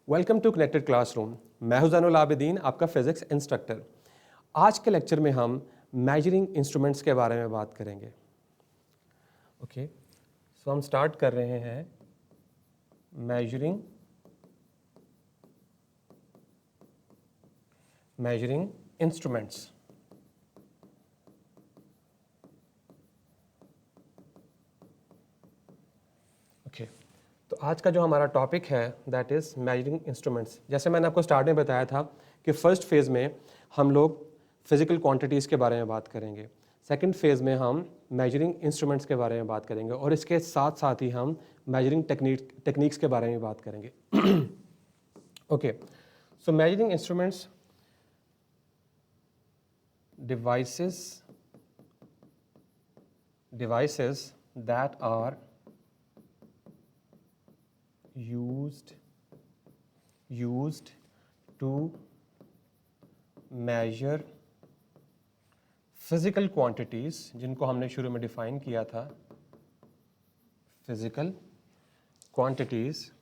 Welcome to connected classroom. मैं हूं ज़ैनुल आबिदीन, आपका फिज़िक्स इंस्ट्रक्टर। आज के लेक्चर में हम मेजरिंग इंस्ट्रूमेंट्स के बारे में बात करेंगे। ओके, सो हम स्टार्ट कर रहे हैं मेजरिंग इंस्ट्रूमेंट्स। ओके, तो आज का जो हमारा टॉपिक है दैट इज़ मेजरिंग इंस्ट्रूमेंट्स। जैसे मैंने आपको स्टार्ट में बताया था कि फर्स्ट फेज़ में हम लोग फिजिकल क्वांटिटीज़ के बारे में बात करेंगे, सेकंड फेज़ में हम मेजरिंग इंस्ट्रूमेंट्स के बारे में बात करेंगे और इसके साथ साथ ही हम मेजरिंग टेक्निक्स के बारे में बात करेंगे। Okay, so measuring instruments devices that are used to measure physical quantities, जिनको हमने शुरू में डिफाइन किया था physical quantities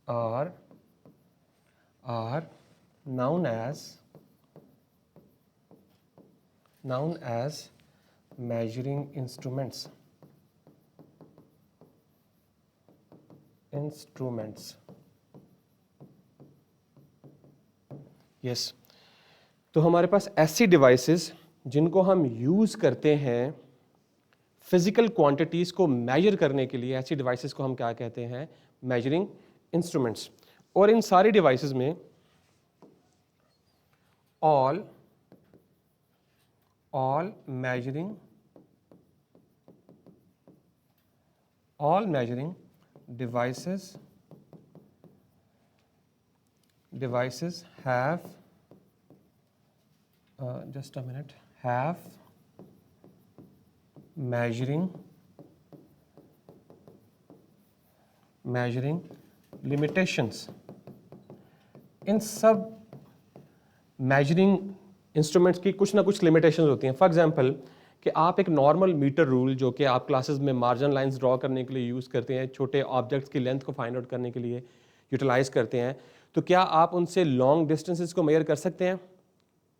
are known as measuring instruments. Yes, तो हमारे पास ऐसी डिवाइसेस जिनको हम यूज़ करते हैं फिजिकल क्वांटिटीज़ को मेजर करने के लिए, ऐसी डिवाइसेस को हम क्या कहते हैं? Measuring instruments. और इन सारी डिवाइसेस में all measuring devices have have measuring limitations। इन सब मेजरिंग इंस्ट्रूमेंट्स की कुछ ना कुछ लिमिटेशंस होती हैं। फॉर एग्जांपल कि आप एक नॉर्मल मीटर रूल जो कि आप क्लासेस में मार्जिन लाइंस ड्रॉ करने के लिए यूज़ करते हैं, छोटे ऑब्जेक्ट्स की लेंथ को फाइंड आउट करने के लिए यूटिलाइज करते हैं, तो क्या आप उनसे लॉन्ग डिस्टेंसेस को मेजर कर सकते हैं?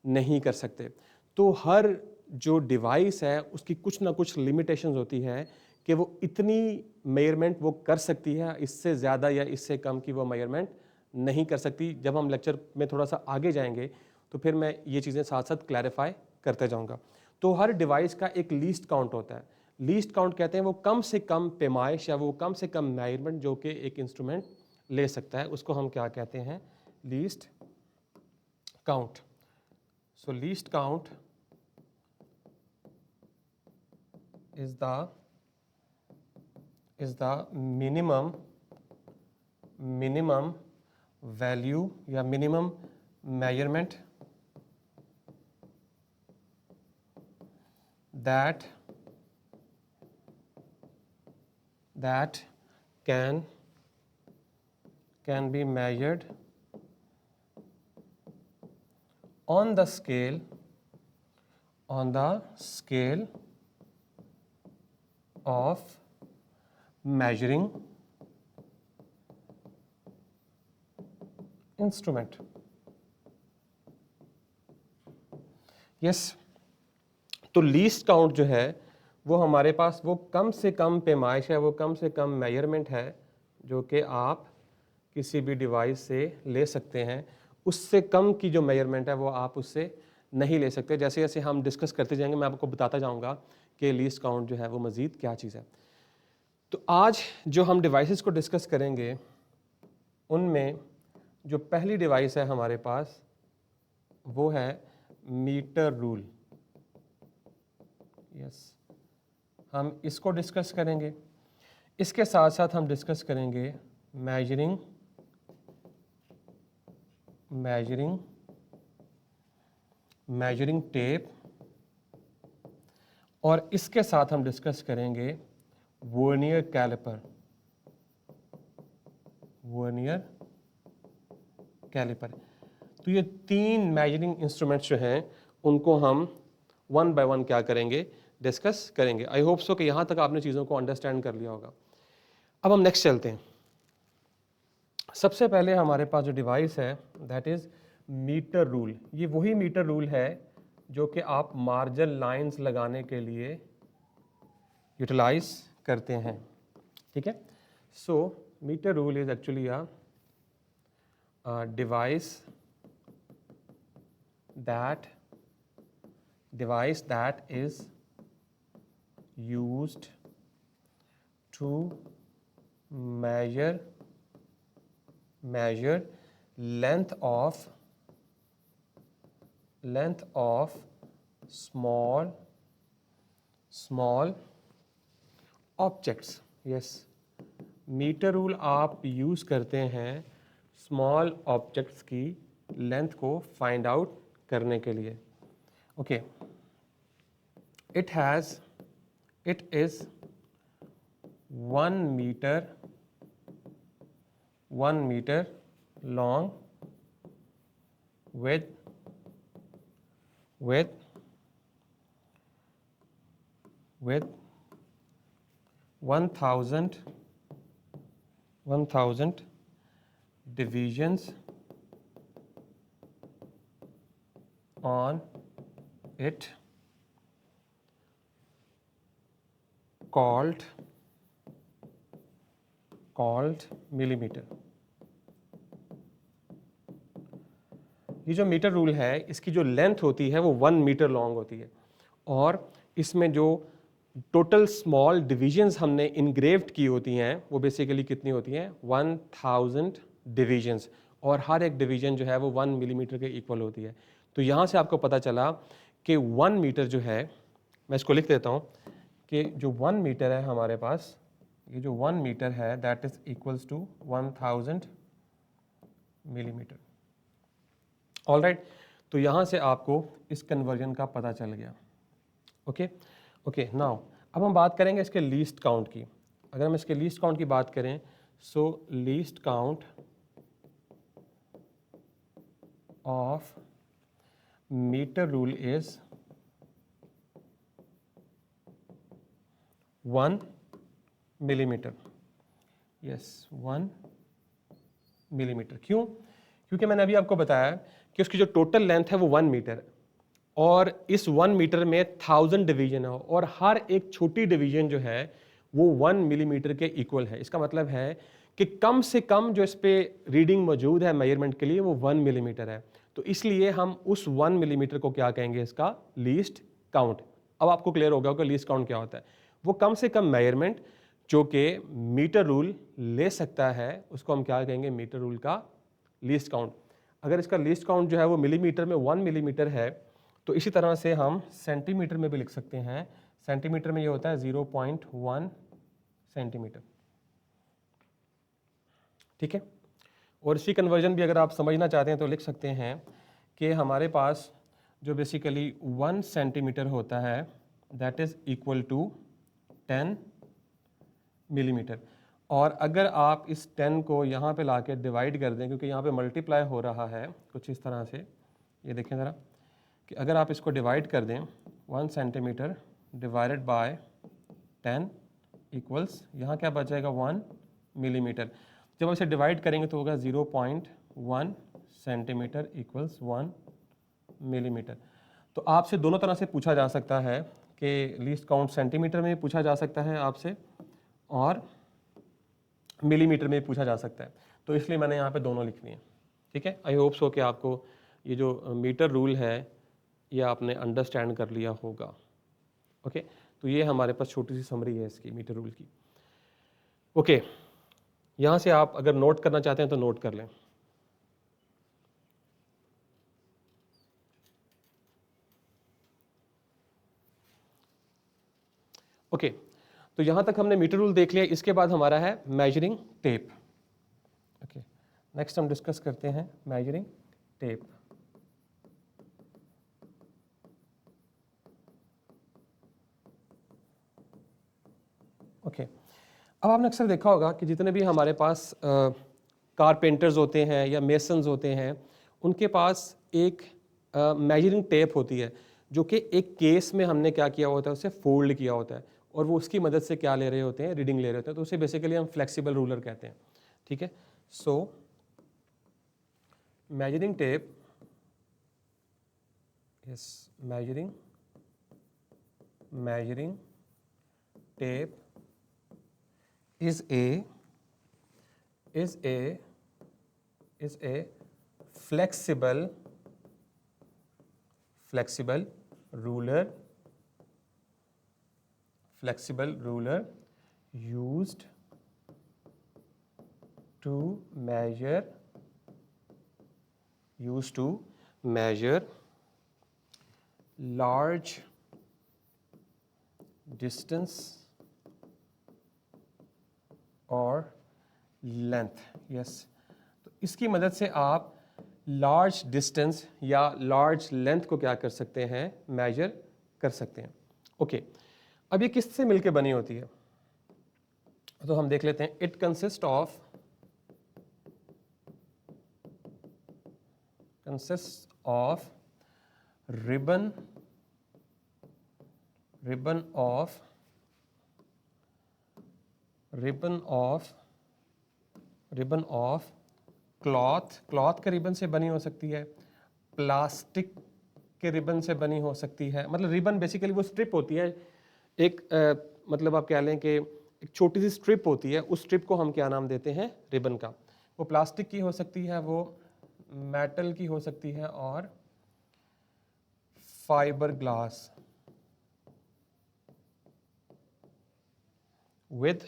नहीं कर सकते। तो हर जो डिवाइस है उसकी कुछ ना कुछ लिमिटेशंस होती है कि वो इतनी मेजरमेंट वो कर सकती है, इससे ज़्यादा या इससे कम की वो मेजरमेंट नहीं कर सकती। जब हम लेक्चर में थोड़ा सा आगे जाएंगे तो फिर मैं ये चीज़ें साथ साथ क्लैरिफाई करते जाऊंगा। तो हर डिवाइस का एक लीस्ट काउंट होता है। लीस्ट काउंट कहते हैं वो कम से कम पैमाइश या वो कम से कम मेजरमेंट जो कि एक इंस्ट्रूमेंट ले सकता है, उसको हम क्या कहते हैं? Least count. So least count is the minimum value या minimum measurement that can be measured on the scale of measuring instrument। Yes, तो लीस्ट काउंट जो है वो हमारे पास वो कम से कम पैमाइश है, वो कम से कम मेजरमेंट है जो कि आप किसी भी डिवाइस से ले सकते हैं। उससे कम की जो मेजरमेंट है वो आप उससे नहीं ले सकते। जैसे जैसे हम डिस्कस करते जाएंगे मैं आपको बताता जाऊंगा कि लीस्ट काउंट जो है वो मज़ीद क्या चीज़ है। तो आज जो हम डिवाइसेस को डिस्कस करेंगे उनमें जो पहली डिवाइस है हमारे पास वो है मीटर रूल। यस, हम इसको डिस्कस करेंगे। इसके साथ साथ हम डिस्कस करेंगे मेजरिंग टेप, और इसके साथ हम डिस्कस करेंगे वर्नियर कैलिपर। तो ये तीन मेजरिंग इंस्ट्रूमेंट्स जो हैं उनको हम वन बाय वन क्या करेंगे? डिस्कस करेंगे। आई होप सो कि यहाँ तक आपने चीज़ों को अंडरस्टैंड कर लिया होगा। अब हम नेक्स्ट चलते हैं। सबसे पहले हमारे पास जो डिवाइस है दैट इज़ मीटर रूल। ये वही मीटर रूल है जो कि आप मार्जिन लाइंस लगाने के लिए यूटिलाइज करते हैं, ठीक है। So metre rule is actually a device that is used to measure length of small objects. yes, metre rule आप यूज़ करते हैं स्मॉल ऑब्जेक्ट्स की लेंथ को फाइंड आउट करने के लिए। Okay, it is 1 metre long with 1000 divisions on it, called millimeter. ये जो मीटर रूल है इसकी जो लेंथ होती है वो 1 मीटर लॉन्ग होती है, और इसमें जो टोटल स्मॉल डिविजन्स हमने इनग्रेव्ड की होती हैं वो बेसिकली कितनी होती हैं, 1000 डिविजन्स, और हर एक डिवीजन जो है वो 1 मिलीमीटर के इक्वल होती है। तो यहाँ से आपको पता चला कि 1 मीटर जो है, मैं इसको लिख देता हूँ कि जो 1 मीटर है हमारे पास, ये जो 1 मीटर है that is equals to 1000 millimetre. Alright, तो यहाँ से आपको इस कन्वर्जन का पता चल गया। ओके, नाउ अब हम बात करेंगे इसके लीस्ट काउंट की। अगर हम इसके लीस्ट काउंट की बात करें, so least count of metre rule is 1 millimetre. Yes, 1 millimetre. क्यों? क्योंकि मैंने अभी आपको बताया कि उसकी जो टोटल लेंथ है वो 1 मीटर है, और इस 1 मीटर में 1000 डिवीजन है, और हर एक छोटी डिवीजन जो है वो 1 मिलीमीटर के इक्वल है। इसका मतलब है कि कम से कम जो इस पे रीडिंग मौजूद है मेजरमेंट के लिए वो 1 मिलीमीटर है। तो इसलिए हम उस 1 मिलीमीटर को क्या कहेंगे, इसका लीस्ट काउंट। अब आपको क्लियर हो गया कि लीस्ट काउंट क्या होता है। वो कम से कम मेजरमेंट जो कि मीटर रूल ले सकता है उसको हम क्या कहेंगे, मीटर रूल का लीस्ट काउंट। अगर इसका लीस्ट काउंट जो है वो मिलीमीटर में 1 मिलीमीटर है, तो इसी तरह से हम सेंटीमीटर में भी लिख सकते हैं। सेंटीमीटर में ये होता है 0.1 सेंटीमीटर, ठीक है। और इसी कन्वर्जन भी अगर आप समझना चाहते हैं तो लिख सकते हैं कि हमारे पास जो बेसिकली 1 सेंटीमीटर होता है that is equal to 10 millimetre. और अगर आप इस 10 को यहाँ पे लाके डिवाइड कर दें, क्योंकि यहाँ पे मल्टीप्लाई हो रहा है कुछ इस तरह से, ये देखें ज़रा कि अगर आप इसको डिवाइड कर दें 1 सेंटीमीटर डिवाइडेड बाय 10 इक्वल्स, यहाँ क्या बच जाएगा 1 मिलीमीटर। जब आप इसे डिवाइड करेंगे तो होगा 0.1 सेंटीमीटर इक्वल्स 1 मिलीमीटर। तो आपसे दोनों तरह से पूछा जा सकता है कि लीस्ट काउंट सेंटीमीटर में पूछा जा सकता है आपसे, और मिलीमीटर में पूछा जा सकता है। तो इसलिए मैंने यहाँ पे दोनों लिखनी है, ठीक है। आई होप सो कि आपको ये जो मीटर रूल है ये आपने अंडरस्टैंड कर लिया होगा। ओके, तो ये हमारे पास छोटी सी समरी है इसकी मीटर रूल की। ओके, यहाँ से आप अगर नोट करना चाहते हैं तो नोट कर लें। ओके, तो यहाँ तक हमने मीटर रूल देख लिया। इसके बाद हमारा है मेजरिंग टेप। ओके, नेक्स्ट हम डिस्कस करते हैं मेजरिंग टेप। ओके, अब आपने अक्सर देखा होगा कि जितने भी हमारे पास कारपेंटर्स होते हैं या मेसन्स होते हैं, उनके पास एक मेजरिंग टेप होती है जो कि एक केस में हमने क्या किया होता है, उसे फोल्ड किया होता है, और वो उसकी मदद से क्या ले रहे होते हैं, रीडिंग ले रहे होते हैं, तो उसे बेसिकली हम फ्लेक्सिबल रूलर कहते हैं। ठीक है, सो measuring tape, yes, measuring tape is a flexible ruler used to measure large distance और लेंथ। यस, तो इसकी मदद से आप लार्ज डिस्टेंस या लार्ज लेंथ को क्या कर सकते हैं, मेजर कर सकते हैं। ओके, अब ये किससे मिलके बनी होती है, तो हम देख लेते हैं। It consist of ribbon of cloth के रिबन से बनी हो सकती है, प्लास्टिक के रिबन से बनी हो सकती है। मतलब रिबन बेसिकली वो स्ट्रिप होती है, एक मतलब आप कह लें कि एक छोटी सी स्ट्रिप होती है, उस स्ट्रिप को हम क्या नाम देते हैं, रिबन का। वो प्लास्टिक की हो सकती है, वो मेटल की हो सकती है, और fibre glass with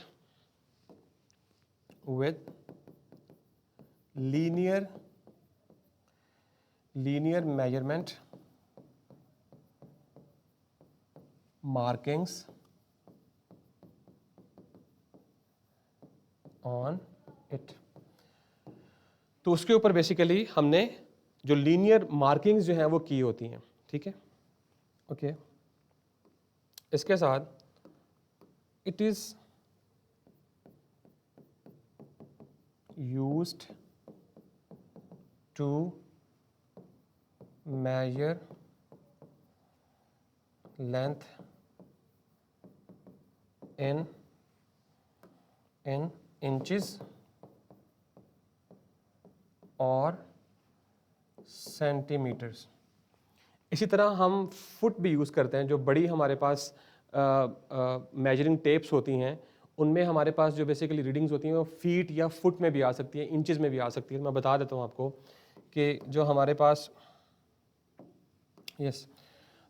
linear measurement markings on it। तो उसके ऊपर बेसिकली हमने जो लीनियर मार्किंग्स जो हैं वो की होती हैं। ठीक है, ओके, इसके साथ it is used to measure length in inches और सेंटीमीटर्स। इसी तरह हम फुट भी यूज़ करते हैं। जो बड़ी हमारे पास मेजरिंग टेप्स होती हैं, उनमें हमारे पास जो बेसिकली रीडिंग्स होती हैं वो फीट या फुट में भी आ सकती है, इंचेस में भी आ सकती है। मैं बता देता हूँ आपको कि जो हमारे पास यस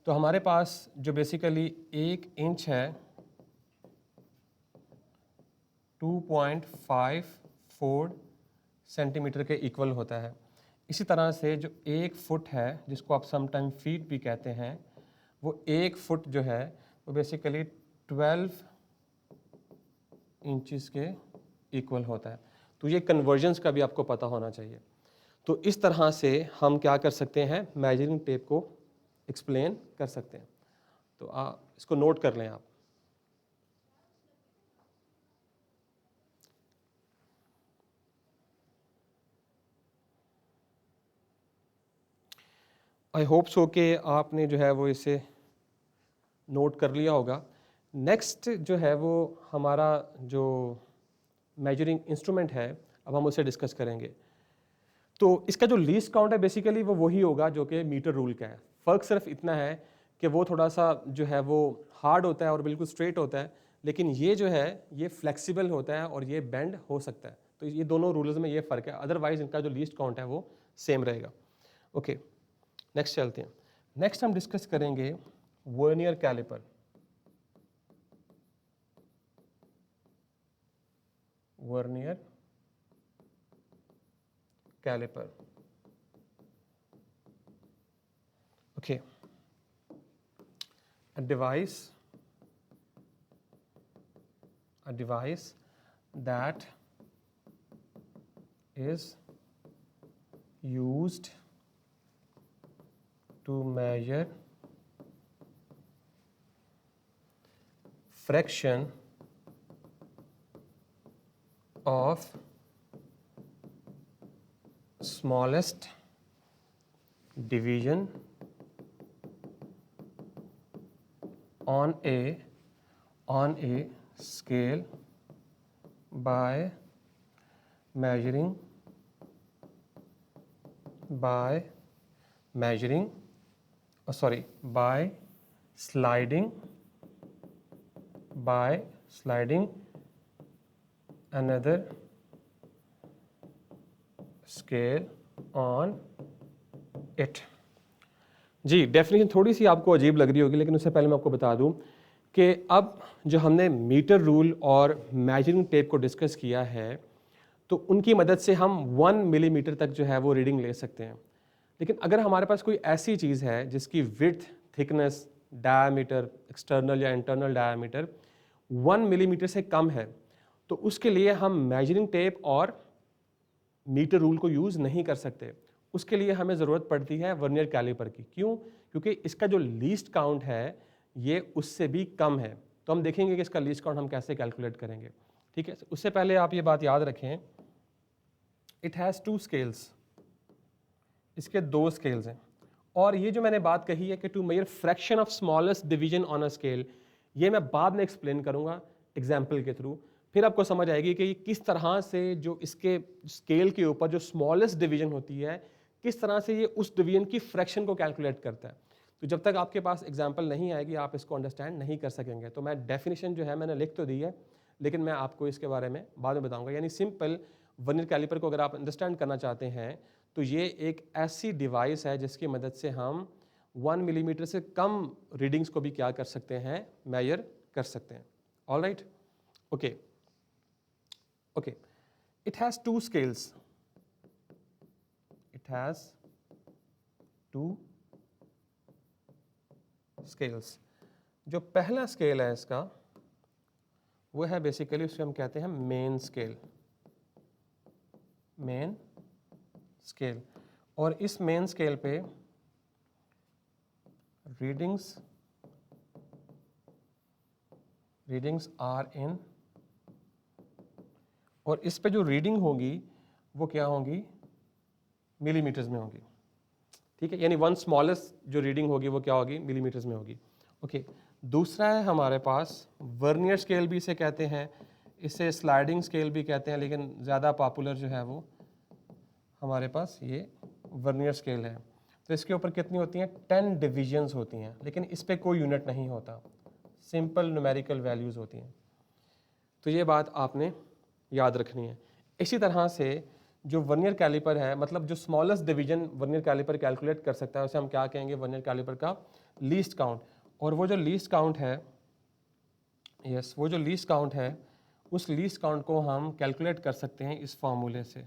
तो हमारे पास जो बेसिकली 1 इंच है 2.54 सेंटीमीटर के इक्वल होता है। इसी तरह से जो 1 फुट है, जिसको आप समटाइम फीट भी कहते हैं, वो 1 फुट जो है वो बेसिकली 12 इंचेस के इक्वल होता है। तो ये कन्वर्जन्स का भी आपको पता होना चाहिए। तो इस तरह से हम क्या कर सकते हैं, मेजरिंग टेप को एक्सप्लेन कर सकते हैं। तो इसको नोट कर लें आप। आई होप सो कि आपने जो है वो इसे नोट कर लिया होगा। नेक्स्ट जो है वो हमारा जो मेजरिंग इंस्ट्रूमेंट है, अब हम उसे डिस्कस करेंगे। तो इसका जो लीस्ट काउंट है बेसिकली वो वही होगा जो कि मीटर रूल का है। फ़र्क सिर्फ इतना है कि वो थोड़ा सा जो है वो हार्ड होता है और बिल्कुल स्ट्रेट होता है, लेकिन ये जो है ये फ्लेक्सिबल होता है और ये बेंड हो सकता है। तो ये दोनों रूल्स में ये फ़र्क है, अदरवाइज इनका जो लीस्ट काउंट है वो सेम रहेगा। ओके, नेक्स्ट चलते हैं। नेक्स्ट हम डिस्कस करेंगे vernier calliper. Vernier calliper, okay, a device that is used to measure fraction of smallest division on a scale by measuring by sliding another scale on it। जी, definition थोड़ी सी आपको अजीब लग रही होगी, लेकिन उससे पहले मैं आपको बता दूं कि अब जो हमने मीटर रूल और मेजरिंग टेप को डिस्कस किया है, तो उनकी मदद से हम 1 मिलीमीटर तक जो है वो रीडिंग ले सकते हैं। लेकिन अगर हमारे पास कोई ऐसी चीज़ है जिसकी विड्थ, थिकनेस, डायामीटर, एक्सटर्नल या इंटरनल डायामीटर 1 मिलीमीटर से कम है, तो उसके लिए हम मेजरिंग टेप और मीटर रूल को यूज़ नहीं कर सकते। उसके लिए हमें ज़रूरत पड़ती है वर्नियर कैलिपर की। क्यों? क्योंकि इसका जो लीस्ट काउंट है ये उससे भी कम है। तो हम देखेंगे कि इसका लीस्ट काउंट हम कैसे कैलकुलेट करेंगे। ठीक है, उससे पहले आप ये बात याद रखें, इट हैज़ 2 स्केल्स, इसके 2 स्केल्स हैं। और ये जो मैंने बात कही है कि to measure fraction of smallest division on a scale, ये मैं बाद में एक्सप्लेन करूंगा एग्जाम्पल के थ्रू। फिर आपको समझ आएगी कि ये किस तरह से जो इसके स्केल के ऊपर जो स्मॉलेस्ट डिवीजन होती है, किस तरह से ये उस डिवीजन की फ्रैक्शन को कैलकुलेट करता है। तो जब तक आपके पास एग्जाम्पल नहीं आएगी आप इसको अंडरस्टैंड नहीं कर सकेंगे। तो मैं डेफिनेशन जो है मैंने लिख तो दी है, लेकिन मैं आपको इसके बारे में बाद में बताऊंगा। यानी सिंपल वर्नियर कैलिपर को अगर आप अंडरस्टैंड करना चाहते हैं तो ये एक ऐसी डिवाइस है जिसकी मदद से हम 1 मिलीमीटर से कम रीडिंग्स को भी क्या कर सकते हैं, मेजर कर सकते हैं। All right, okay okay. It has 2 scales, it has 2 scales. जो पहला स्केल है इसका वो है बेसिकली, उसको हम कहते हैं मेन स्केल, मेन स्केल। और इस मेन स्केल पे रीडिंग्स आर इन, और इस पे जो रीडिंग होगी वो क्या होगी, मिलीमीटर्स में होगी। ठीक है, यानी 1 स्मॉलेस्ट जो रीडिंग होगी वो क्या होगी, मिलीमीटर्स में होगी। ओके, दूसरा है हमारे पास वर्नियर स्केल भी इसे कहते हैं, इसे स्लाइडिंग स्केल भी कहते हैं, लेकिन ज़्यादा पॉपुलर जो है वो हमारे पास ये वर्नियर स्केल है। तो इसके ऊपर कितनी होती हैं, 10 डिविजन्स होती हैं, लेकिन इस पे कोई यूनिट नहीं होता, सिंपल न्यूमेरिकल वैल्यूज़ होती हैं। तो ये बात आपने याद रखनी है। इसी तरह से जो वर्नियर कैलिपर है, मतलब जो smallest division vernier calliper calculate कर सकता है उसे हम क्या कहेंगे, वर्नियर कैलिपर का लीस्ट काउंट। और वो जो लीस्ट काउंट है, यस, वो जो लीस्ट काउंट है उस लीस्ट काउंट को हम कैलकुलेट कर सकते हैं इस फॉर्मूले से।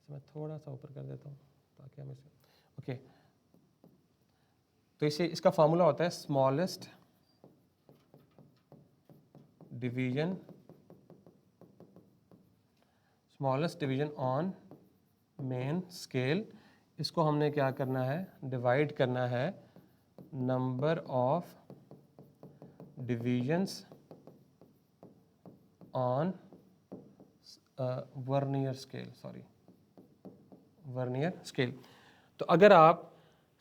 मैं थोड़ा सा ऊपर कर देता हूँ ताकि हम इसे, ओके। तो इसे, इसका फॉर्मूला होता है smallest division on main scale. इसको हमने क्या करना है, डिवाइड करना है number of divisions on vernier scale, vernier scale. तो अगर आप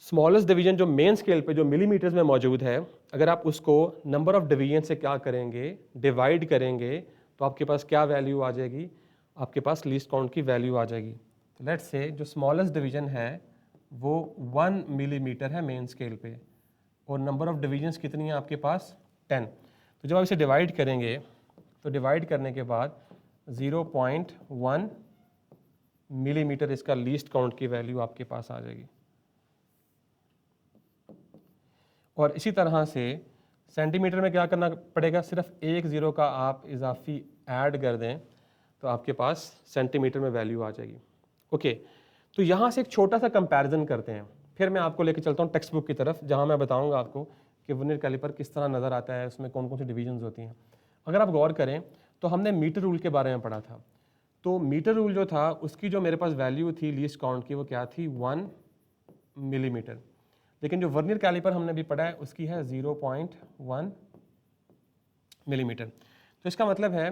स्मॉलेस्ट डिवीजन जो मेन स्केल पे जो मिलीमीटर्स में मौजूद है, अगर आप उसको नंबर ऑफ डिवीजन से क्या करेंगे, डिवाइड करेंगे, तो आपके पास क्या वैल्यू आ जाएगी, आपके पास लीस्ट काउंट की वैल्यू आ जाएगी। तो लेट्स से जो स्मॉलेस्ट डिवीजन है वो 1 मिलीमीटर है मेन स्केल पे, और नंबर ऑफ डिविजन्स कितनी है आपके पास, 10। तो जब आप इसे डिवाइड करेंगे तो डिवाइड करने के बाद 0.1 मिलीमीटर इसका लीस्ट काउंट की वैल्यू आपके पास आ जाएगी। और इसी तरह से सेंटीमीटर में क्या करना पड़ेगा, सिर्फ एक ज़ीरो का आप इजाफी ऐड कर दें तो आपके पास सेंटीमीटर में वैल्यू आ जाएगी। ओके, तो यहाँ से एक छोटा सा कंपैरिजन करते हैं, फिर मैं आपको लेके चलता हूँ टेक्स्ट बुक की तरफ, जहाँ मैं बताऊँगा आपको कि वर्नियर कैलिपर किस तरह नज़र आता है, उसमें कौन कौन सी डिविजन्स होती हैं। अगर आप गौर करें तो हमने मीटर रूल के बारे में पढ़ा था। तो मीटर रूल जो था उसकी जो मेरे पास वैल्यू थी लीस्ट काउंट की, वो क्या थी, 1 मिलीमीटर। लेकिन जो वर्नियर कैलिपर हमने भी पढ़ा है उसकी है 0.1 मिलीमीटर। तो इसका मतलब है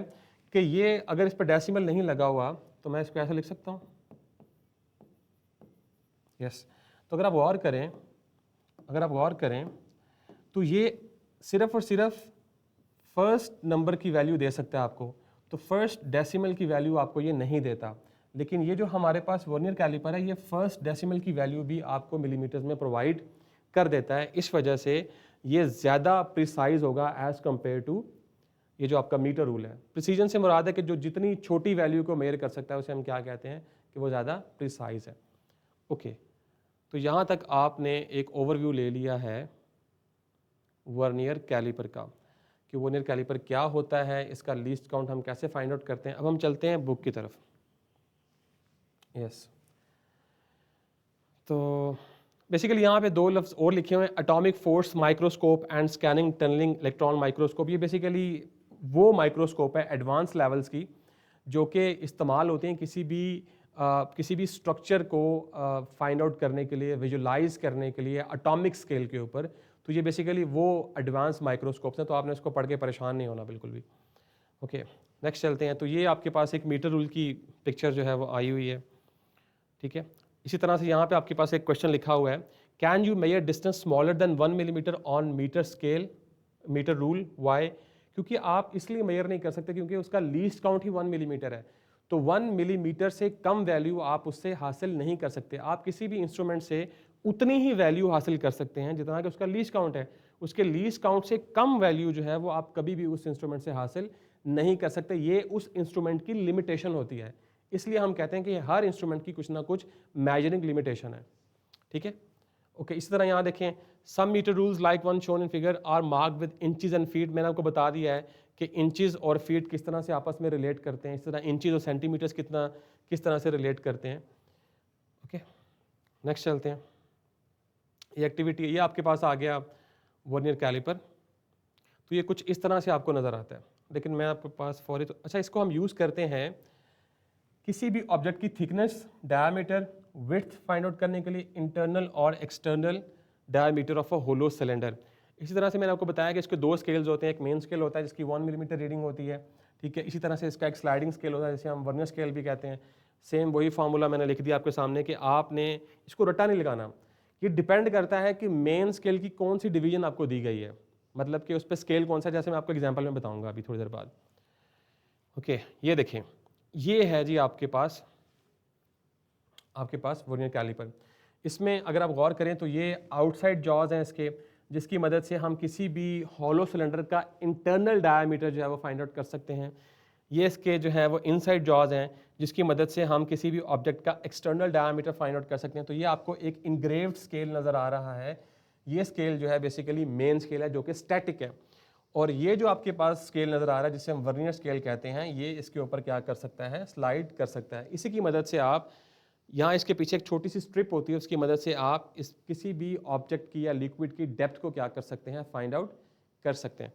कि ये अगर इस पर डेसिमल नहीं लगा हुआ तो मैं इसको ऐसे लिख सकता हूँ, यस। तो अगर आप गौर करें तो ये सिर्फ और सिर्फ फर्स्ट नंबर की वैल्यू दे सकता है आपको, तो फर्स्ट डेसिमल की वैल्यू आपको ये नहीं देता। लेकिन ये जो हमारे पास वर्नियर कैलिपर है, ये फर्स्ट डेसिमल की वैल्यू भी आपको मिलीमीटर्स में प्रोवाइड कर देता है। इस वजह से ये ज़्यादा प्रिसाइज होगा एज़ कम्पेयर टू ये जो आपका मीटर रूल है। प्रिसीजन से मुराद है कि जो जितनी छोटी वैल्यू को मेजर कर सकता है उसे हम क्या कहते हैं कि वो ज़्यादा प्रिसाइज है। ओके, तो यहाँ तक आपने एक ओवरव्यू ले लिया है वर्नियर कैलिपर का कि वर्नियर कैलिपर क्या होता है, इसका लीस्ट काउंट हम कैसे फाइंड आउट करते हैं। अब हम चलते हैं बुक की तरफ। यस, तो बेसिकली यहाँ पे दो लफ्ज़ और लिखे हुए हैं, atomic force microscope and scanning tunnelling electron microscope. ये बेसिकली वो माइक्रोस्कोप है एडवांस लेवल्स की जो कि इस्तेमाल होते हैं किसी भी स्ट्रक्चर को फाइंड आउट करने के लिए, विजुलाइज करने के लिए एटॉमिक स्केल के ऊपर। तो ये बेसिकली वो एडवांस माइक्रोस्कोप्स हैं, तो आपने इसको पढ़ के परेशान नहीं होना बिल्कुल भी। ओके, नेक्स्ट चलते हैं। तो ये आपके पास एक मीटर रूल की पिक्चर जो है वो आई हुई है, ठीक है। इसी तरह से यहाँ पे आपके पास एक क्वेश्चन लिखा हुआ है, can you measure distance smaller than 1 millimetre on metre scale metre rule, why? क्योंकि आप इसलिए मेजर नहीं कर सकते क्योंकि उसका लीस्ट काउंट ही 1 मिलीमीटर है। तो 1 मिलीमीटर से कम वैल्यू आप उससे हासिल नहीं कर सकते। आप किसी भी इंस्ट्रूमेंट से उतनी ही वैल्यू हासिल कर सकते हैं जितना कि उसका लीस्ट काउंट है। उसके लीस्ट काउंट से कम वैल्यू जो है वो आप कभी भी उस इंस्ट्रूमेंट से हासिल नहीं कर सकते। ये उस इंस्ट्रूमेंट की लिमिटेशन होती है। इसलिए हम कहते हैं कि हर इंस्ट्रूमेंट की कुछ ना कुछ मेजरिंग लिमिटेशन है, ठीक है। ओके, इसी तरह यहाँ देखें, some metre rules like one shown in figure are marked with inches and feet. मैंने आपको बता दिया है कि इंचेस और फीट किस तरह से आपस में रिलेट करते हैं। इस तरह इंचेस और सेंटीमीटर्स किस तरह से रिलेट करते हैं। ओके, नेक्स्ट चलते हैं। ये एक्टिविटी, ये आपके पास आ गया वर्नियर कैलिपर। तो ये कुछ इस तरह से आपको नज़र आता है, लेकिन मैं आपके पास फौरी तो अच्छा, इसको हम यूज़ करते हैं किसी भी ऑब्जेक्ट की thickness, diameter, width find out करने के लिए, इंटरनल और external diameter of a hollow cylinder. इसी तरह से मैंने आपको बताया कि इसके दो स्केल्स होते हैं। एक मेन स्केल होता है जिसकी 1 मिलीमीटर रीडिंग होती है, ठीक है। इसी तरह से इसका एक स्लाइडिंग स्केल होता है जिसे हम वर्नियर स्केल भी कहते हैं। सेम वही फार्मूला मैंने लिख दिया आपके सामने कि आपने इसको रट्टा नहीं लगाना। ये डिपेंड करता है कि मेन स्केल की कौन सी डिवीजन आपको दी गई है, मतलब कि उस पर स्केल कौन सा, जैसे मैं आपको एग्जाम्पल में बताऊंगा अभी थोड़ी देर बाद। ओके, ये देखें, ये है जी आपके पास वर्नियर कैलिपर। इसमें अगर आप गौर करें तो ये आउटसाइड जॉज हैं इसके, जिसकी मदद से हम किसी भी हॉलो सिलेंडर का इंटरनल डायमीटर जो है वो फाइंड आउट कर सकते हैं। ये इसके जो है वो इनसाइड जॉज हैं जिसकी मदद से हम किसी भी ऑब्जेक्ट का एक्सटर्नल डायमीटर फाइंड आउट कर सकते हैं। तो ये आपको एक इंग्रेव्ड स्केल नज़र आ रहा है। ये स्केल जो है बेसिकली मेन स्केल है जो कि स्टैटिक है, और ये जो आपके पास स्केल नज़र आ रहा है जिसे हम वर्नियर स्केल कहते हैं, ये इसके ऊपर क्या कर सकता है, स्लाइड कर सकता है। इसी की मदद से आप यहाँ इसके पीछे एक छोटी सी स्ट्रिप होती है, उसकी मदद से आप इस किसी भी ऑब्जेक्ट की या लिक्विड की डेप्थ को क्या कर सकते हैं, फाइंड आउट कर सकते हैं।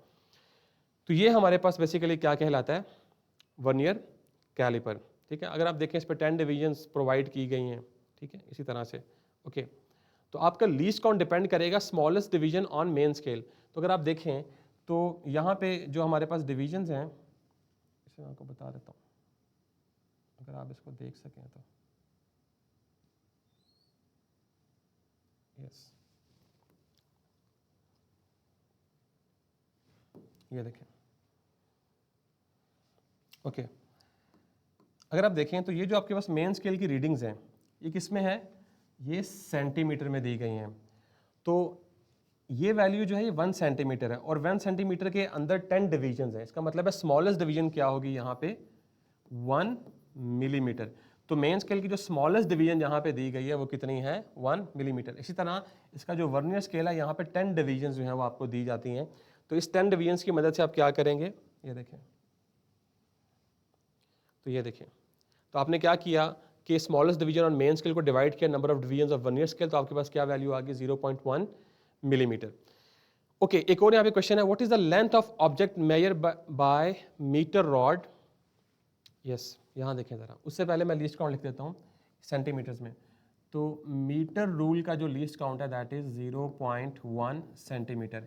तो ये हमारे पास बेसिकली क्या कहलाता है, वर्नियर कैलिपर, ठीक है। अगर आप देखें इस पर 10 डिवीजन्स प्रोवाइड की गई हैं, ठीक है, इसी तरह से। ओके, तो आपका लीस्ट काउंट डिपेंड करेगा smallest division on main scale. तो अगर आप देखें तो यहाँ पे जो हमारे पास डिवीजन्स हैं, इसे मैं आपको बता देता हूँ अगर आप इसको देख सकें तो। यस, ये देखें। ओके, अगर आप देखें तो ये जो आपके पास मेन स्केल की रीडिंग्स हैं, ये किस में है, ये सेंटीमीटर में दी गई हैं। तो ये वैल्यू जो है ये 1 सेंटीमीटर है, और 1 सेंटीमीटर के अंदर 10 डिवीजन है। इसका मतलब है स्मॉलेस्ट डिवीजन क्या होगी यहाँ पे, 1 मिलीमीटर। तो मेन स्केल की जो स्मॉलेस्ट डिवीजन यहाँ पे दी गई है वो कितनी है, 1 मिलीमीटर। इसी तरह इसका जो वर्नियर स्केल है यहाँ पे 10 डिवीजन जो है वो आपको दी जाती हैं। तो इस 10 डिवीजन की मदद से आप क्या करेंगे, ये देखें, तो ये देखें, तो आपने क्या किया कि smallest division on main scale को डिवाइड किया number of division of vernier scale, तो आपके पास क्या वैल्यू आ गई, 0.1 मिलीमीटर। ओके, एक और यहाँ पे क्वेश्चन है, what is the length of object measure by metre rod. Yes, यहाँ देखें ज़रा, उससे पहले मैं लीस्ट काउंट लिख देता हूँ सेंटीमीटर्स में। तो मीटर रूल का जो लीस्ट काउंट है दैट इज़ 0.1 सेंटीमीटर,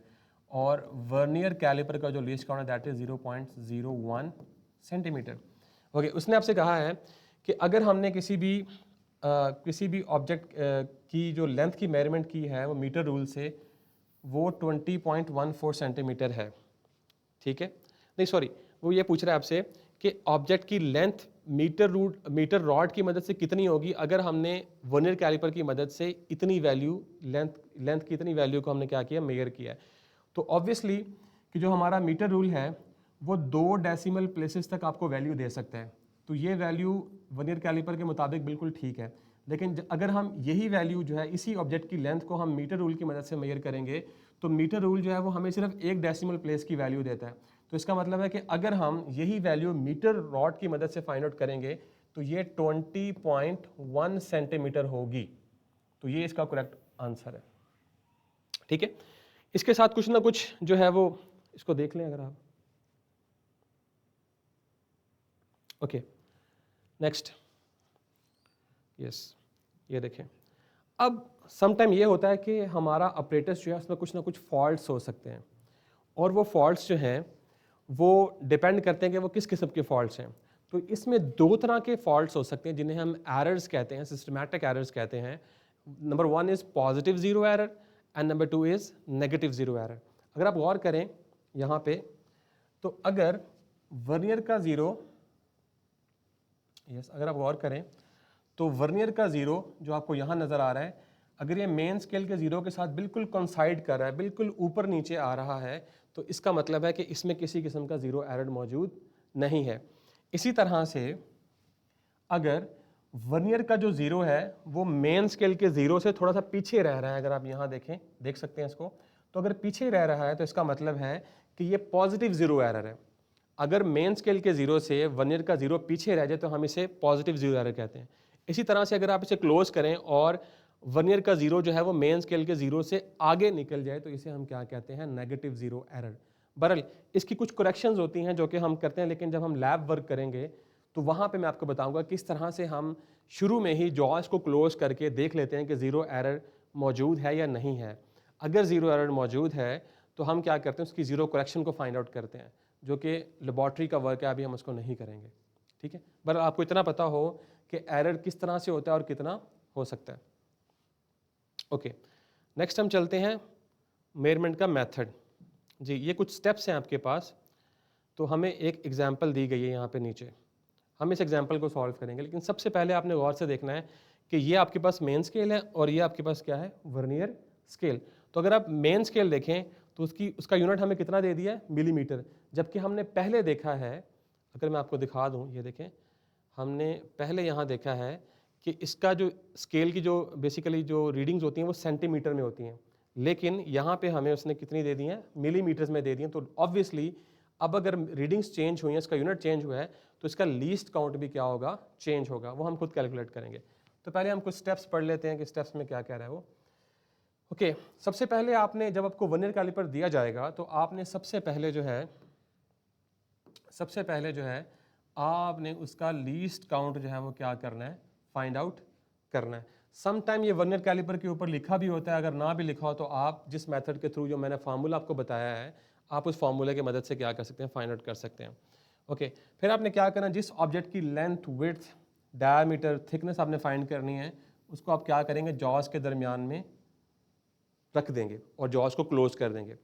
और वर्नियर कैलिपर का जो लीस्ट काउंट है दैट इज़ 0.01 सेंटीमीटर। ओके, उसने आपसे कहा है कि अगर हमने किसी भी ऑब्जेक्ट की जो लेंथ की मेजरमेंट की है वो मीटर रूल से वो 20.14 सेंटीमीटर है, ठीक है। नहीं सॉरी, वो ये पूछ रहा है आपसे कि ऑब्जेक्ट की लेंथ मीटर रॉड की मदद से कितनी होगी अगर हमने वर्नियर कैलिपर की मदद से इतनी वैल्यू लेंथ की इतनी वैल्यू को हमने क्या किया, मेजर किया है। तो ऑब्वियसली कि जो हमारा मीटर रूल है वो 2 डेसिमल प्लेसेस तक आपको वैल्यू दे सकता है। तो ये वैल्यू वर्नियर कैलिपर के मुताबिक बिल्कुल ठीक है, लेकिन अगर हम यही वैल्यू जो है इसी ऑब्जेक्ट की लेंथ को हम मीटर रूल की मदद से मेजर करेंगे तो मीटर रूल जो है वो हमें सिर्फ 1 डेसिमल प्लेस की वैल्यू देता है। तो इसका मतलब है कि अगर हम यही वैल्यू मीटर रॉड की मदद से फाइंड आउट करेंगे तो ये 20.1 सेंटीमीटर होगी। तो ये इसका करेक्ट आंसर है, ठीक है। इसके साथ कुछ ना कुछ जो है वो इसको देख लें अगर आप। ओके, नेक्स्ट, यस, ये देखें। अब समटाइम ये होता है कि हमारा ऑपरेटर्स जो है उसमें कुछ ना कुछ फॉल्ट्स हो सकते हैं, और वो फॉल्ट्स जो हैं वो डिपेंड करते हैं कि वो किस किस्म के फॉल्ट्स हैं। तो इसमें 2 तरह के फॉल्ट्स हो सकते हैं जिन्हें हम एरर्स कहते हैं, सिस्टमैटिक एरर्स कहते हैं। Number 1 is positive zero error and number 2 is negative zero error. अगर आप गौर करें यहाँ पे, तो अगर वर्नियर का ज़ीरो, अगर आप गौर करें तो वर्नियर का ज़ीरो जो आपको यहाँ नज़र आ रहा है, अगर ये मेन स्केल के ज़ीरो के साथ बिल्कुल कंसाइड कर रहा है, बिल्कुल ऊपर नीचे आ रहा है, तो इसका मतलब है कि इसमें किसी किस्म का ज़ीरो एरर मौजूद नहीं है। इसी तरह से अगर वर्नियर का जो ज़ीरो है वो मेन स्केल के ज़ीरो से थोड़ा सा पीछे रह रहा है, अगर आप यहाँ देखें, देख सकते हैं इसको, तो अगर पीछे रह रहा है तो इसका मतलब है कि ये पॉजिटिव ज़ीरो एरर है। अगर मेन स्केल के ज़ीरो से वर्नियर का ज़ीरो पीछे रह जाए तो हम इसे पॉजिटिव ज़ीरो एरर कहते हैं। इसी तरह से अगर आप इसे क्लोज करें और वर्नियर का ज़ीरो जो है वो मेन स्केल के ज़ीरो से आगे निकल जाए तो इसे हम क्या कहते हैं, नेगेटिव ज़ीरो एरर। बहरहाल इसकी कुछ करेक्शंस होती हैं जो कि हम करते हैं, लेकिन जब हम लैब वर्क करेंगे तो वहाँ पे मैं आपको बताऊंगा किस तरह से हम शुरू में ही जॉस को क्लोज करके देख लेते हैं कि ज़ीरो एरर मौजूद है या नहीं है। अगर ज़ीरो एरर मौजूद है तो हम क्या करते हैं, उसकी ज़ीरो करेक्शन को फाइंड आउट करते हैं, जो कि लेबॉर्ट्री का वर्क है, अभी हम उसको नहीं करेंगे, ठीक है। बस आपको इतना पता हो कि एरर किस तरह से होता है और कितना हो सकता है। ओके, नेक्स्ट हम चलते हैं मेजरमेंट का मेथड। जी, ये कुछ स्टेप्स हैं आपके पास, तो हमें एक एग्जांपल दी गई है यहाँ पे नीचे, हम इस एग्जांपल को सॉल्व करेंगे। लेकिन सबसे पहले आपने गौर से देखना है कि ये आपके पास मेन स्केल है और ये आपके पास क्या है, वर्नियर स्केल। तो अगर आप मेन स्केल देखें तो उसका यूनिट हमें कितना दे दिया है, मिलीमीटर, जबकि हमने पहले देखा है, अगर मैं आपको दिखा दूँ, ये देखें, हमने पहले यहाँ देखा है कि इसका जो स्केल की जो बेसिकली जो रीडिंग्स होती हैं वो सेंटीमीटर में होती हैं, लेकिन यहाँ पे हमें उसने कितनी दे दी हैं, मिलीमीटर्स में दे दी हैं। तो ऑब्वियसली अब अगर रीडिंग्स चेंज हुई हैं, इसका यूनिट चेंज हुआ है, तो इसका लीस्ट काउंट भी क्या होगा, चेंज होगा। वो हम खुद कैलकुलेट करेंगे। तो पहले हम कुछ स्टेप्स पढ़ लेते हैं कि स्टेप्स में क्या कह रहा है वो। ओके, सबसे पहले आपने, जब आपको वर्नियर कैलिपर दिया जाएगा तो आपने सबसे पहले जो है आपने उसका लीस्ट काउंट जो है वो क्या करना है, फाइंड आउट करना है। सम टाइम ये वर्नियर कैलिपर के ऊपर लिखा भी होता है, अगर ना भी लिखा हो तो आप जिस मेथड के थ्रू जो मैंने फार्मूला आपको बताया है, आप उस फार्मूले की मदद से क्या कर सकते हैं, फाइंड आउट कर सकते हैं। ओके, फिर आपने क्या करना है, जिस ऑब्जेक्ट की लेंथ, विड्थ, डायमीटर, थिकनेस आपने फाइंड करनी है, उसको आप क्या करेंगे, जॉस के दरमियान में रख देंगे और जॉस को क्लोज कर देंगे,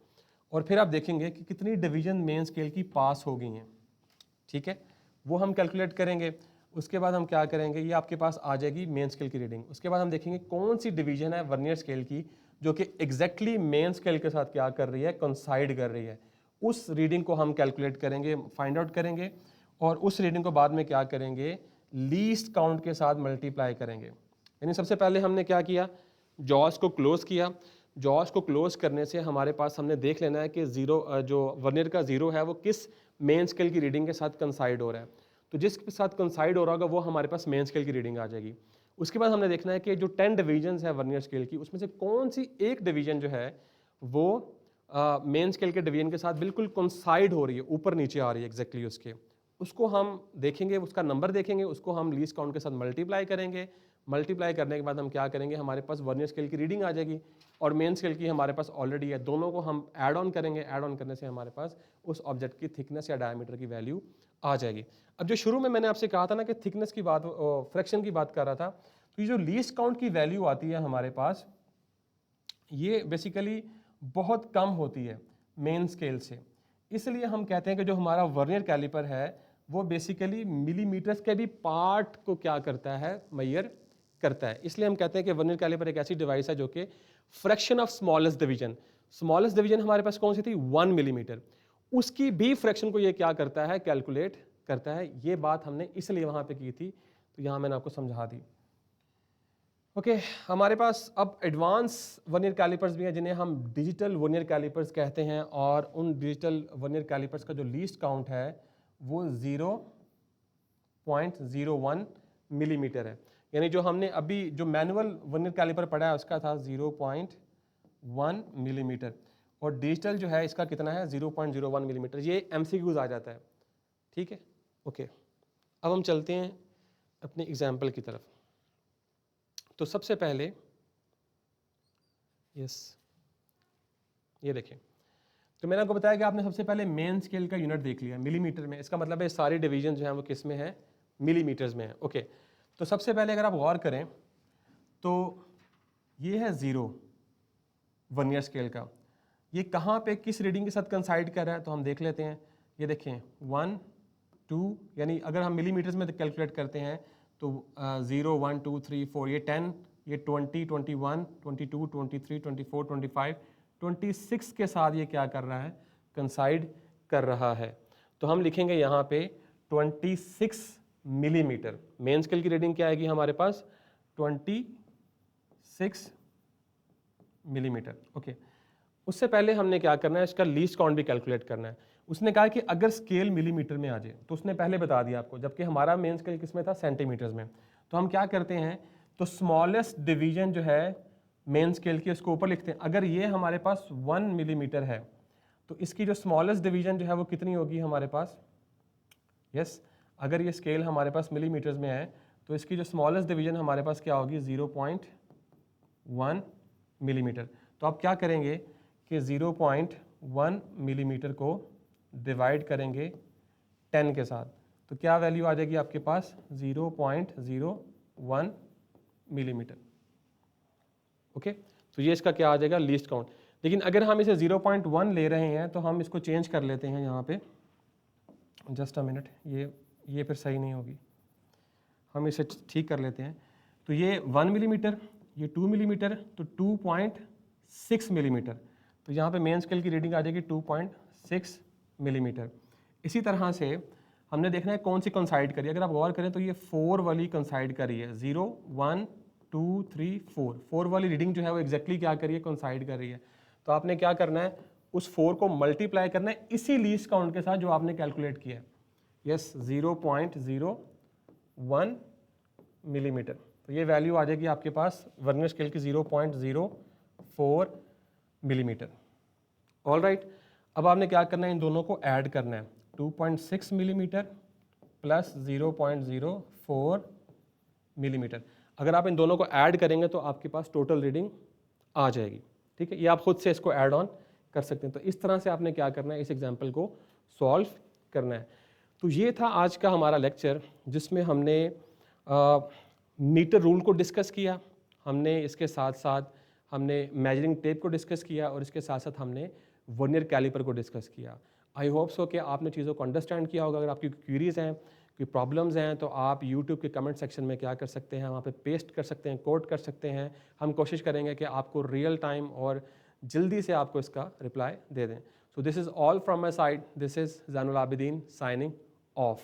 और फिर आप देखेंगे कि कितनी डिवीजन मेन स्केल की पास हो गई हैं, ठीक है, वो हम कैलकुलेट करेंगे। उसके बाद हम क्या करेंगे, ये आपके पास आ जाएगी मेन स्केल की रीडिंग। उसके बाद हम देखेंगे कौन सी डिवीजन है वर्नियर स्केल की जो कि एग्जैक्टली मेन स्केल के साथ क्या कर रही है, कंसाइड कर रही है। उस रीडिंग को हम कैलकुलेट करेंगे, फाइंड आउट करेंगे, और उस रीडिंग को बाद में क्या करेंगे, लीस्ट काउंट के साथ मल्टीप्लाई करेंगे। यानी सबसे पहले हमने क्या किया, जॉस को क्लोज किया। जॉस को क्लोज करने से हमारे पास हमने देख लेना है कि ज़ीरो, जो वर्नियर का ज़ीरो है वो किस मेन स्केल की रीडिंग के साथ कंसाइड हो रहा है। तो जिसके साथ कंसाइड हो रहा होगा वो हमारे पास मेन स्केल की रीडिंग आ जाएगी। उसके बाद हमने देखना है कि जो 10 डिवीजन्स है वर्नियर स्केल की, उसमें से कौन सी एक डिवीजन जो है वो मेन स्केल के डिवीजन के साथ बिल्कुल कंसाइड हो रही है, ऊपर नीचे आ रही है एग्जैक्टली उसके, उसको हम देखेंगे, उसका नंबर देखेंगे, उसको हम लीस्ट काउंट के साथ मल्टीप्लाई करेंगे। मल्टीप्लाई करने के बाद हम क्या करेंगे, हमारे पास वर्नियर स्केल की रीडिंग आ जाएगी और मेन स्केल की हमारे पास ऑलरेडी है, दोनों को हम ऐड ऑन करेंगे। ऐड ऑन करने से हमारे पास उस ऑब्जेक्ट की थिकनेस या डायमीटर की वैल्यू आ जाएगी। अब जो शुरू में मैंने आपसे कहा था ना कि थिकनेस की बात, फ्रैक्शन की बात कर रहा था, तो ये जो लीस्ट काउंट की वैल्यू आती है हमारे पास, ये बेसिकली बहुत कम होती है मेन स्केल से। इसलिए हम कहते हैं कि जो हमारा वर्नियर कैलिपर है वो बेसिकली मिलीमीटर्स के भी पार्ट को क्या करता है, मेजर करता है। इसलिए हम कहते हैं कि वर्नियर कैलिपर एक ऐसी डिवाइस है जो कि फ्रैक्शन ऑफ स्मॉलेस्ट डिवीजन हमारे पास कौन सी थी, 1 मिलीमीटर, उसकी भी फ्रैक्शन को ये क्या करता है, कैलकुलेट करता है। ये बात हमने इसलिए वहां पे की थी, तो यहां मैंने आपको समझा दी। ओके, हमारे पास अब एडवांस वर्नियर कैलिपर्स भी हैं जिन्हें हम डिजिटल वर्नियर कैलिपर्स कहते हैं, और उन डिजिटल वर्नियर कैलिपर्स का जो लीस्ट काउंट है वो 0.01 मिलीमीटर है। यानी जो हमने अभी जो मैनुअल वर्नियर कैलिपर पढ़ा है उसका था 0.1 मिलीमीटर, और डिजिटल जो है इसका कितना है, 0.01 मिलीमीटर। ये एमसीक्यूज आ जाता है, ठीक है। ओके, अब हम चलते हैं अपने एग्जाम्पल की तरफ। तो सबसे पहले ये देखें, तो मैंने आपको बताया कि आपने सबसे पहले मेन स्केल का यूनिट देख लिया मिलीमीटर में। इसका मतलब है सारी डिवीजन जो है वो किस में है, मिलीमीटर्स में है। ओके, तो सबसे पहले अगर आप गौर करें तो ये है 0 वर्नियर स्केल का, ये कहाँ पे किस रीडिंग के साथ कंसाइड कर रहा है, तो हम देख लेते हैं। ये देखें 1 2, यानी अगर हम मिलीमीटर्स में कैलकुलेट करते हैं तो 0 1 2 3 4, ये 10, ये 20 21 22 23 24 25 26 के साथ ये क्या कर रहा है, कंसाइड कर रहा है। तो हम लिखेंगे यहाँ पे 26 मिलीमीटर। मेन स्केल की रीडिंग क्या आएगी हमारे पास, 26 मिलीमीटर। ओके, उससे पहले हमने क्या करना है, इसका लीस्ट काउंट भी कैलकुलेट करना है। उसने कहा कि अगर स्केल मिलीमीटर में आ जाए, तो उसने पहले बता दिया आपको, जबकि हमारा मेन स्केल किस में था, सेंटीमीटर्स में। तो हम क्या करते हैं, तो स्मॉलेस्ट डिवीजन जो है मेन स्केल की उसको ऊपर लिखते हैं। अगर ये हमारे पास 1 मिलीमीटर है तो इसकी जो स्मॉलेस्ट डिवीजन जो है वो कितनी होगी हमारे पास, यस, अगर ये स्केल हमारे पास मिलीमीटर्स में है तो इसकी जो स्मॉलेस्ट डिवीजन हमारे पास क्या होगी, 0.1 मिलीमीटर। तो आप क्या करेंगे कि 0.1 मिलीमीटर को डिवाइड करेंगे 10 के साथ, तो क्या वैल्यू आ जाएगी आपके पास, 0.01 मिलीमीटर। ओके, तो ये इसका क्या आ जाएगा, लीस्ट काउंट। लेकिन अगर हम इसे 0.1 ले रहे हैं तो हम इसको चेंज कर लेते हैं यहाँ पे, जस्ट अ मिनट, ये फिर सही नहीं होगी, हम इसे ठीक कर लेते हैं। तो ये 1 मिलीमीटर, ये 2 मिलीमीटर, तो 2.6 मिलीमीटर। तो यहाँ पे मेन स्केल की रीडिंग आ जाएगी 2.6 मिलीमीटर। इसी तरह से हमने देखना है कौन सी कंसाइड करी। अगर आप गौर करें तो ये 4 वाली कंसाइड करी है, 0 1 2 3 4 वाली रीडिंग जो है वो एग्जैक्टली क्या करी है, कंसाइड कर रही है। तो आपने क्या करना है, उस 4 को मल्टीप्लाई करना है इसी लीस्ट काउंट के साथ जो आपने कैलकुलेट किया है, यस, 0.01 मिलीमीटर। तो ये वैल्यू आ जाएगी आपके पास वर्नियर स्केल की 0.04 मिलीमीटर। ऑल राइट, अब आपने क्या करना है, इन दोनों को ऐड करना है, 2.6 मिलीमीटर प्लस 0.04 मिलीमीटर। अगर आप इन दोनों को ऐड करेंगे तो आपके पास टोटल रीडिंग आ जाएगी, ठीक है। ये आप खुद से इसको ऐड ऑन कर सकते हैं। तो इस तरह से आपने क्या करना है, इस एग्जाम्पल को सॉल्व करना है। तो ये था आज का हमारा लेक्चर, जिसमें हमने मीटर रूल को डिस्कस किया, हमने इसके साथ साथ हमने मेजरिंग टेप को डिस्कस किया, और इसके साथ साथ हमने वर्नियर कैलिपर को डिस्कस किया। आई होप सो कि आपने चीज़ों को अंडरस्टैंड किया होगा। अगर आपकी क्वेरीज हैं, कोई प्रॉब्लम्स हैं, तो आप यूट्यूब के कमेंट सेक्शन में क्या कर सकते हैं, वहाँ पे पेस्ट कर सकते हैं, कोट कर सकते हैं। हम कोशिश करेंगे कि आपको रियल टाइम और जल्दी से आपको इसका रिप्लाई दे दें। So this is all from my side, this is Zainul Abidin signing off.